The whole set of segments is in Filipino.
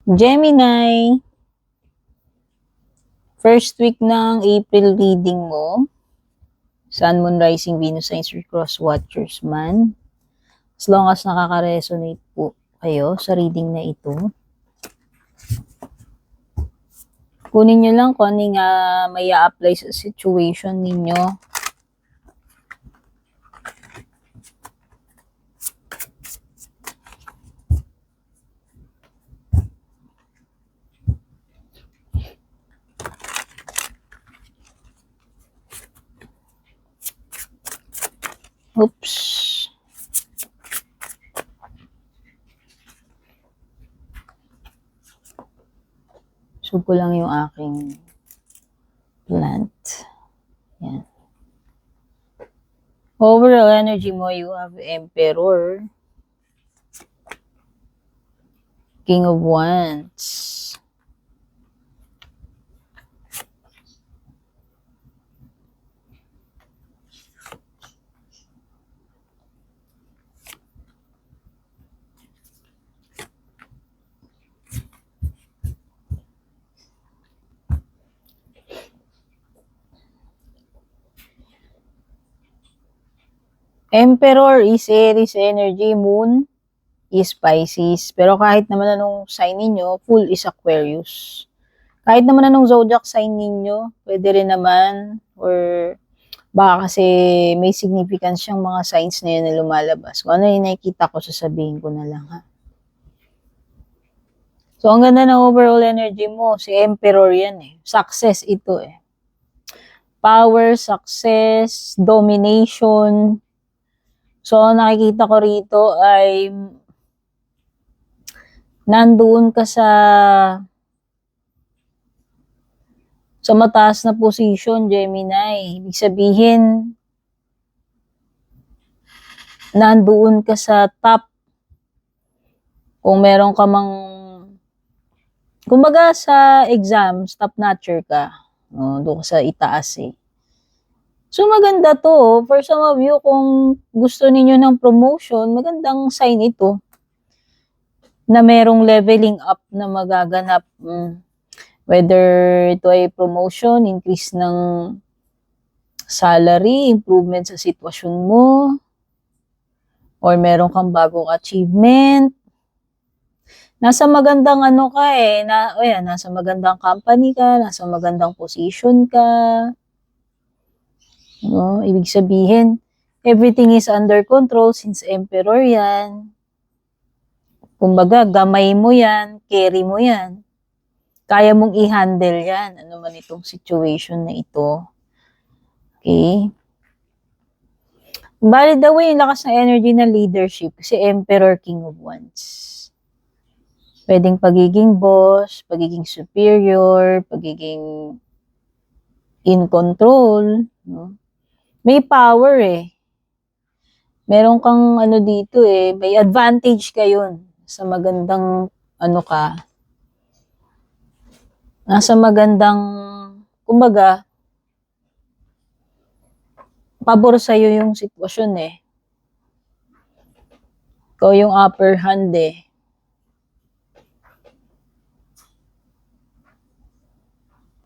Gemini, first week ng April reading mo. Sun, Moon, Rising, Venus, Signs, or Cross Watchers man. As long as nakaka-resonate po kayo sa reading na ito. Kunin nyo lang kung ano nga may apply sa situation ninyo. Oops. So ko lang yung aking plant. Yan. Overall energy mo, you have Emperor, King of Wands, Emperor is Aries energy, Moon is Pisces. Pero kahit naman anong sign ninyo, full is Aquarius. Kahit naman anong zodiac sign ninyo, pwede rin naman, or baka kasi may significance siyang mga signs na yun na lumalabas. Kung ano yung nakikita ko, sasabihin ko na lang ha. So, ang ganda ng overall energy mo, si Emperor yan eh. Success ito eh. Power, success, domination. So, nakikita ko rito ay nandoon ka sa mataas na position, Gemini. Ibig sabihin, nandoon ka sa top. Kung meron ka mang, kumbaga sa exams, top notcher ka. Doon ka sa itaas eh. So, maganda to. For some of you, kung gusto niyo ng promotion, magandang sign ito na merong leveling up na magaganap. Whether ito ay promotion, increase ng salary, improvement sa sitwasyon mo, or meron kang bagong achievement. Nasa magandang ano ka eh, nasa magandang company ka, nasa magandang position ka. No, ibig sabihin, everything is under control since Emperor yan. Kumbaga, gamay mo yan, carry mo yan. Kaya mong i-handle yan. Ano man itong situation na ito. Okay? By the way, yung lakas ng energy ng leadership, si Emperor, King of Wands. Pwedeng pagiging boss, pagiging superior, pagiging in control. No? May power eh. Meron kang ano dito eh, may advantage ka yun sa magandang ano ka. Nasa magandang, kumbaga, pabor sa'yo yung sitwasyon eh. Ikaw yung upper hand eh.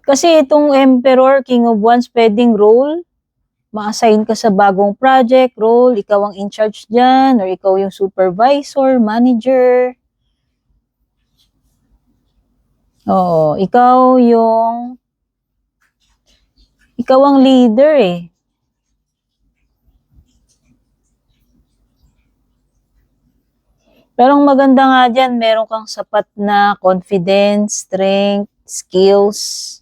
Kasi itong Emperor, King of Wands, pwedeng role, ma-assign ka sa bagong project, role, ikaw ang in charge dyan, or ikaw yung supervisor, manager. Oo, ikaw ang leader eh. Pero ang maganda nga dyan, meron kang sapat na confidence, strength, skills,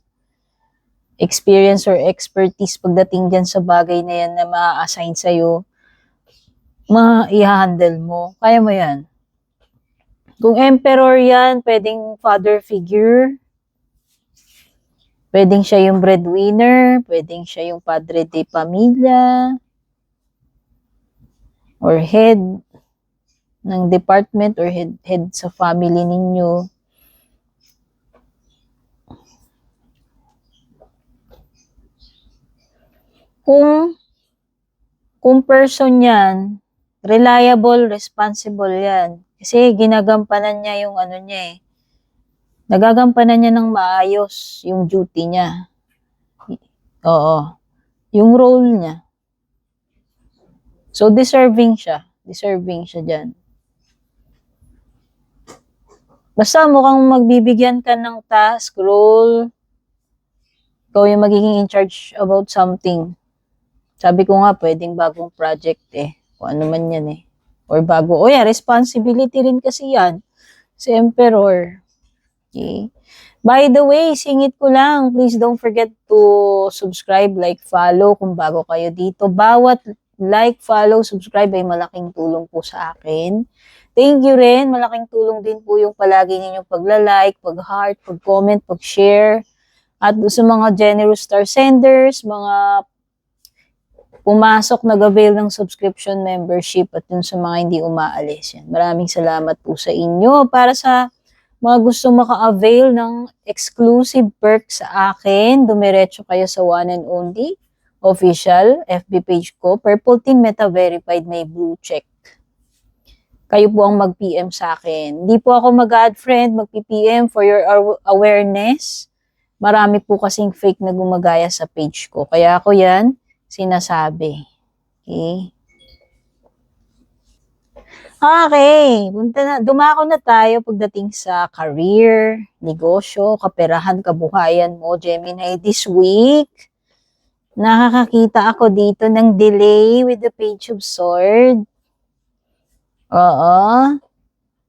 experience or expertise pagdating dyan sa bagay na yan na ma-assign sa'yo, i-handle mo. Kaya mo yan. Kung emperor yan, pwedeng father figure, pwedeng siya yung breadwinner, pwedeng siya yung padre de pamilya, or head ng department, or head sa family ninyo. Kung person yan, reliable, responsible yan. Kasi ginagampanan niya yung ano niya eh, Nagagampanan niya ng maayos yung duty niya. Oo. Yung role niya. So, deserving siya. Deserving siya dyan. Basta mukhang magbibigyan ka ng task, role, ikaw yung magiging in charge about something. Sabi ko nga, pwedeng bagong project eh. Kung ano man yan eh. Or bago. O yan, responsibility rin kasi yan. Si Emperor. Okay. By the way, singit ko lang, please don't forget to subscribe, like, follow kung bago kayo dito. Bawat like, follow, subscribe ay malaking tulong po sa akin. Thank you rin. Malaking tulong din po yung palagi ninyong pagla-like, pag-heart, pag-comment, pag-share. At sa mga generous star senders, mga pumasok, nag-avail ng subscription membership at dun sa mga hindi umaalis. Yan. Maraming salamat po sa inyo. Para sa mga gusto maka-avail ng exclusive perks sa akin, dumiretso kayo sa one and only official FB page ko, Purple Team Meta Verified, may blue check. Kayo po ang mag-PM sa akin. Hindi po ako mag-add friend, mag-PM for your awareness. Marami po kasing fake na gumagaya sa page ko. Kaya ako yan sinasabi. Okay? Okay, dumako na tayo pagdating sa career, negosyo, kaperahan, kabuhayan mo, Gemini, this week. Nakakakita ako dito ng delay with the Page of Swords. Oo.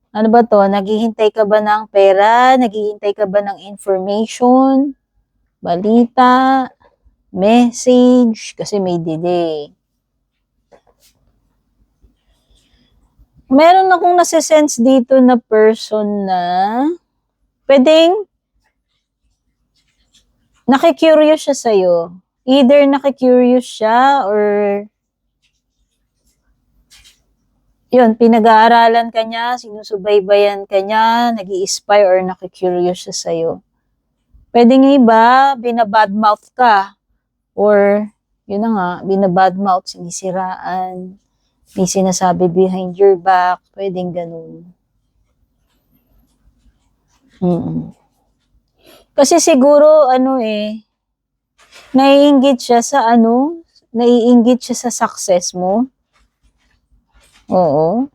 Ano ba to? Naghihintay ka ba ng pera? Naghihintay ka ba ng information? Balita? Message? Kasi may delay. Meron akong nasa-sense dito na person na pwedeng nakikurious siya sa'yo. Either nakikurious siya or yun, pinag-aaralan ka niya, sinusubaybayan ka niya, nag-i-spy or nakikurious siya sa'yo. Pwedeng iba, binabadmouth ka. Or, yun na nga, binabadmouth, sinisiraan, may sinasabi behind your back, pwedeng ganun. Kasi siguro, naiinggit siya sa naiinggit siya sa success mo. Oo.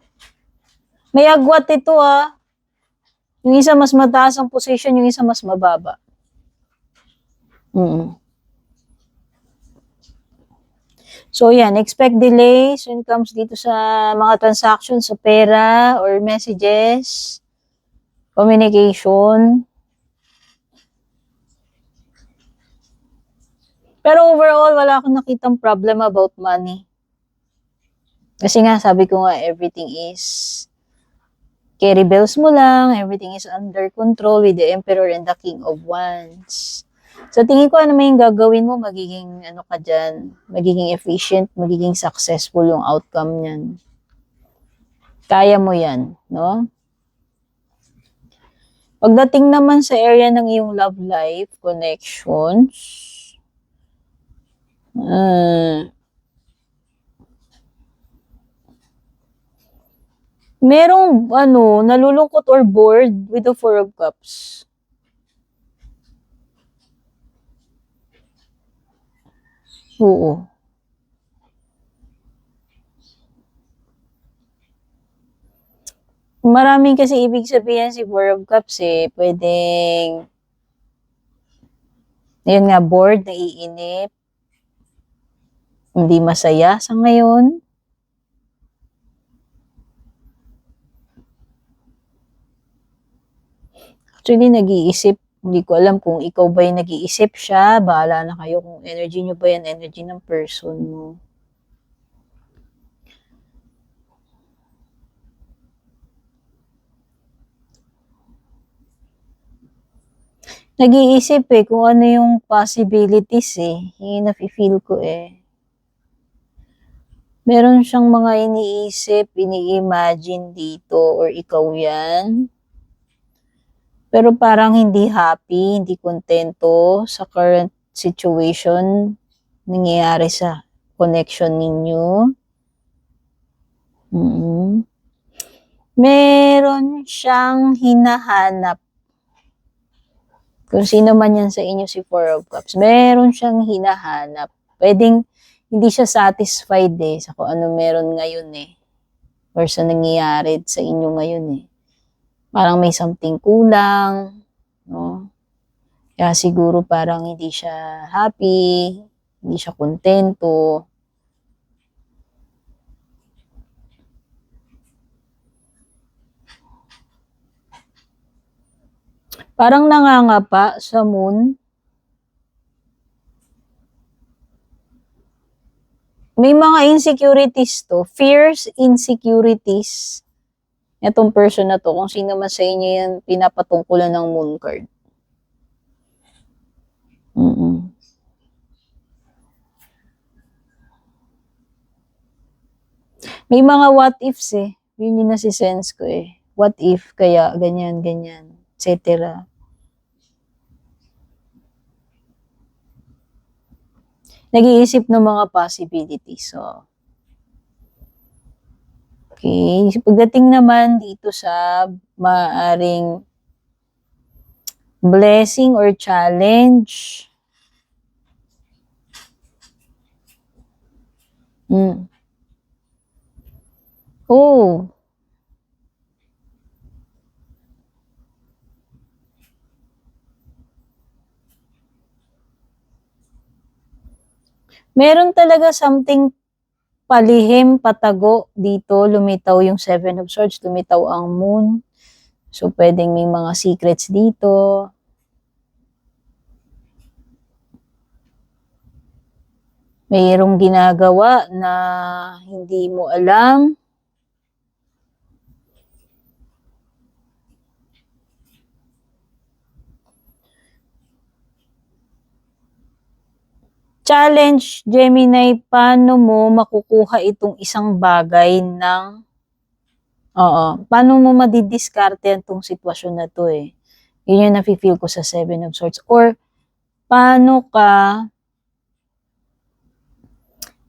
May agwat ito Yung isa mas mataas ang position, yung isa mas mababa. So yan, expect delays when it comes dito sa mga transactions, sa pera or messages, communication. Pero overall, wala akong nakitang problem about money. Kasi nga, sabi ko nga, everything is carry bills mo lang, everything is under control with the Emperor and the King of Wands. So, tingin ko ano may gagawin mo, magiging ka dyan, magiging efficient, magiging successful yung outcome niyan. Kaya mo yan, no? Pagdating naman sa area ng iyong love life, connections, merong nalulungkot or bored with the Four of Cups. Oo. Maraming kasi ibig sabihin si Four of Cups pwedeng yun nga, bored, naiinip, hindi masaya sa ngayon. Actually, nag-iisip. Hindi ko alam kung ikaw ba yung nag-iisip siya. Bahala na kayo kung energy nyo ba yan, energy ng person mo. Nag-iisip kung ano yung possibilities Yung nafe-feel ko Meron siyang mga iniisip, ini-imagine dito or ikaw yan. Pero parang hindi happy, hindi kontento sa current situation nangyayari sa connection ninyo. Meron siyang hinahanap Kung sino man yan sa inyo si Four of Cups, meron siyang hinahanap. Pwedeng hindi siya satisfied sa kung ano meron ngayon or sa nangyayari sa inyo ngayon Parang may something kulang, no? Kaya siguro parang hindi siya happy, hindi siya kontento. Parang nangangapa sa moon. May mga insecurities to, fears, insecurities. Itong person na to, kung sino man sa inyo yan pinapatungkulan ng moon card. May mga what ifs Yun yung nasisense ko What if, kaya, ganyan, ganyan, etc. Nag-iisip ng mga possibilities. So, okay. Pagdating naman dito sa maaring blessing or challenge. Oh. Meron talaga something palihim, patago dito. Lumitaw yung Seven of Swords, lumitaw ang Moon. So, pwedeng may mga secrets dito. Mayroong ginagawa na hindi mo alam. Challenge, Gemini, paano mo makukuha itong isang bagay ng paano mo madidiskarte itong sitwasyon na to Yun yung nafe-feel ko sa Seven of Swords. Or, paano ka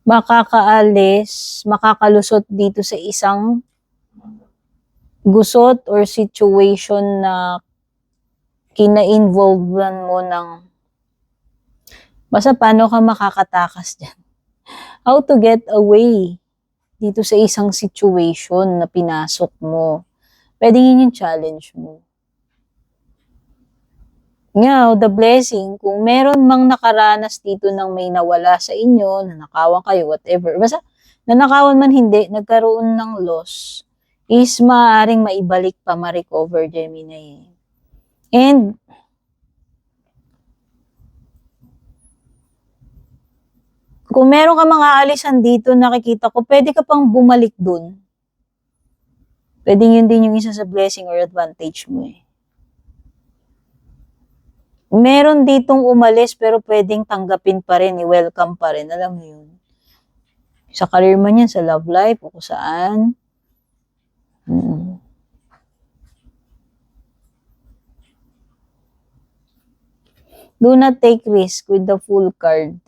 makakaalis, makakalusot dito sa isang gusot or situation na kina-involvean mo ng basta paano ka makakatakas dyan. How to get away dito sa isang situation na pinasok mo. Pwede yun yung challenge mo. Now, the blessing, kung meron mang nakaranas dito ng may nawala sa inyo, nanakawan kayo, whatever. Basta, nanakawan man hindi, nagkaroon ng loss, is maaaring maibalik pa, ma-recover, Gemini. And, kung meron ka mga alisan dito, nakikita ko, pwede ka pang bumalik dun. Pwede yun din yung isa sa blessing or advantage mo Meron ditong umalis pero pwedeng tanggapin pa rin, i-welcome pa rin. Alam mo yun. Sa career man yan, sa love life, o kung saan. Do not take risk with the Fool card.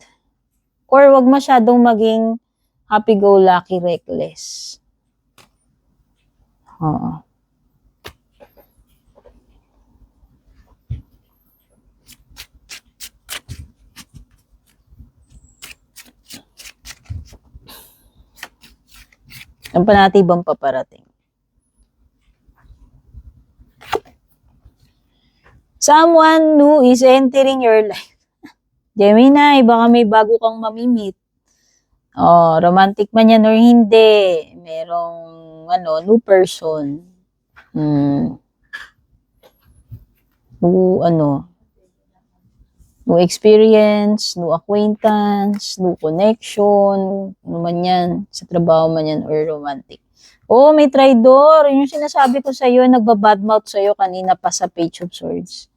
Or wag masyadong maging happy-go-lucky, reckless. Oo. Ang panatibang paparating. Someone who is entering your life. Gemini, baka may bago kang mamimit. Romantic man yan or hindi. Merong, new person. New experience, new acquaintance, new connection, man yan, sa trabaho man yan or romantic. May traitor. Yun yung sinasabi ko sa'yo, nagbabadmouth sa'yo kanina pa sa Page of Swords.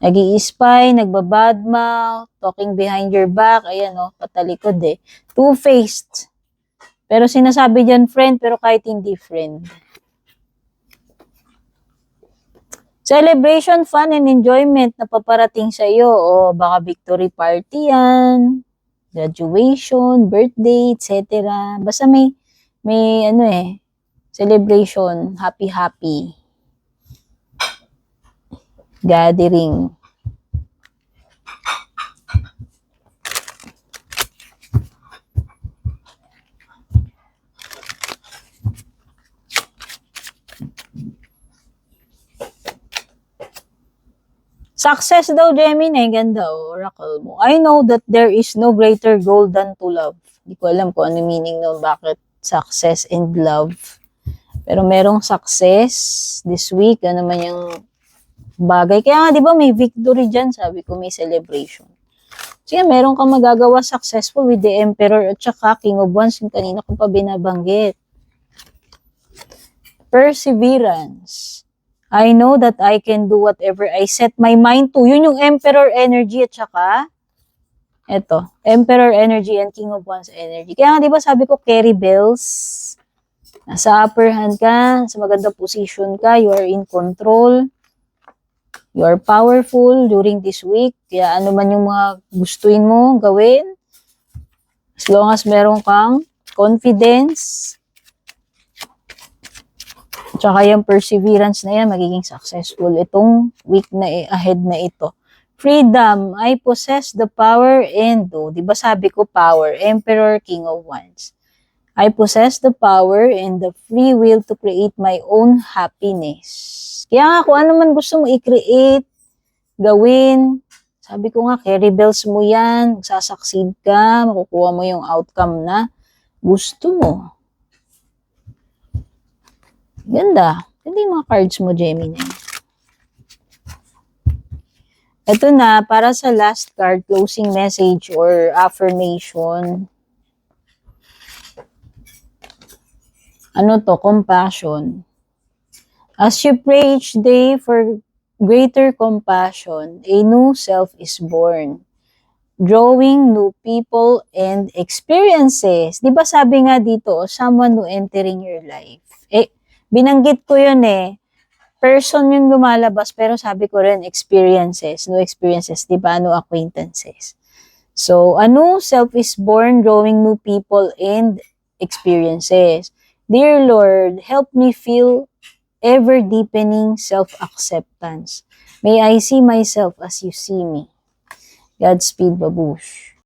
Nag-i-spy, nagbabadmouth, talking behind your back, ayan patalikod Two-faced. Pero sinasabi dyan friend, pero kahit hindi friend. Celebration, fun, and enjoyment na paparating sa iyo. Baka victory party yan, graduation, birthday, etc. Basta may celebration, happy, gathering. Success daw, Gemini. Ganda, oracle mo. I know that there is no greater goal than to love. Hindi ko alam kung ano meaning no, bakit success and love. Pero merong success this week. Ano man yung bagay. Kaya nga, di ba, may victory dyan. Sabi ko, may celebration. Sige, meron kang magagawa successful with the Emperor at saka King of Wands. Yung kanina ko pa binabanggit. Perseverance. I know that I can do whatever I set my mind to. Yun yung Emperor energy at saka eto, Emperor energy and King of Wands energy. Kaya nga, di ba sabi ko, carry bells. Nasa upper hand ka, sa magandang position ka, you are in control. You are powerful during this week. Kaya ano man yung mga gustuin mo gawin, as long as meron kang confidence, tsaka yung perseverance na yan, magiging successful itong week na ahead na ito. Freedom, I possess the power and do. Diba sabi ko power, Emperor, King of Wands. I possess the power and the free will to create my own happiness. Kaya nga, kung ano man gusto mo i-create, gawin, sabi ko nga, carry bells mo yan, sasucceed ka, makukuha mo yung outcome na gusto mo. Ganda. Ganda yung mga cards mo, Gemini. Ito na, para sa last card, closing message or affirmation. Ano to? Compassion. As you pray each day for greater compassion, a new self is born. Drawing new people and experiences. Di ba sabi nga dito, someone who entering your life. Binanggit ko yun person yung lumalabas, pero sabi ko rin, experiences. No experiences, di ba? No acquaintances. So, a new self is born, drawing new people and experiences. Dear Lord, help me feel ever-deepening self-acceptance. May I see myself as you see me. Godspeed, Babush.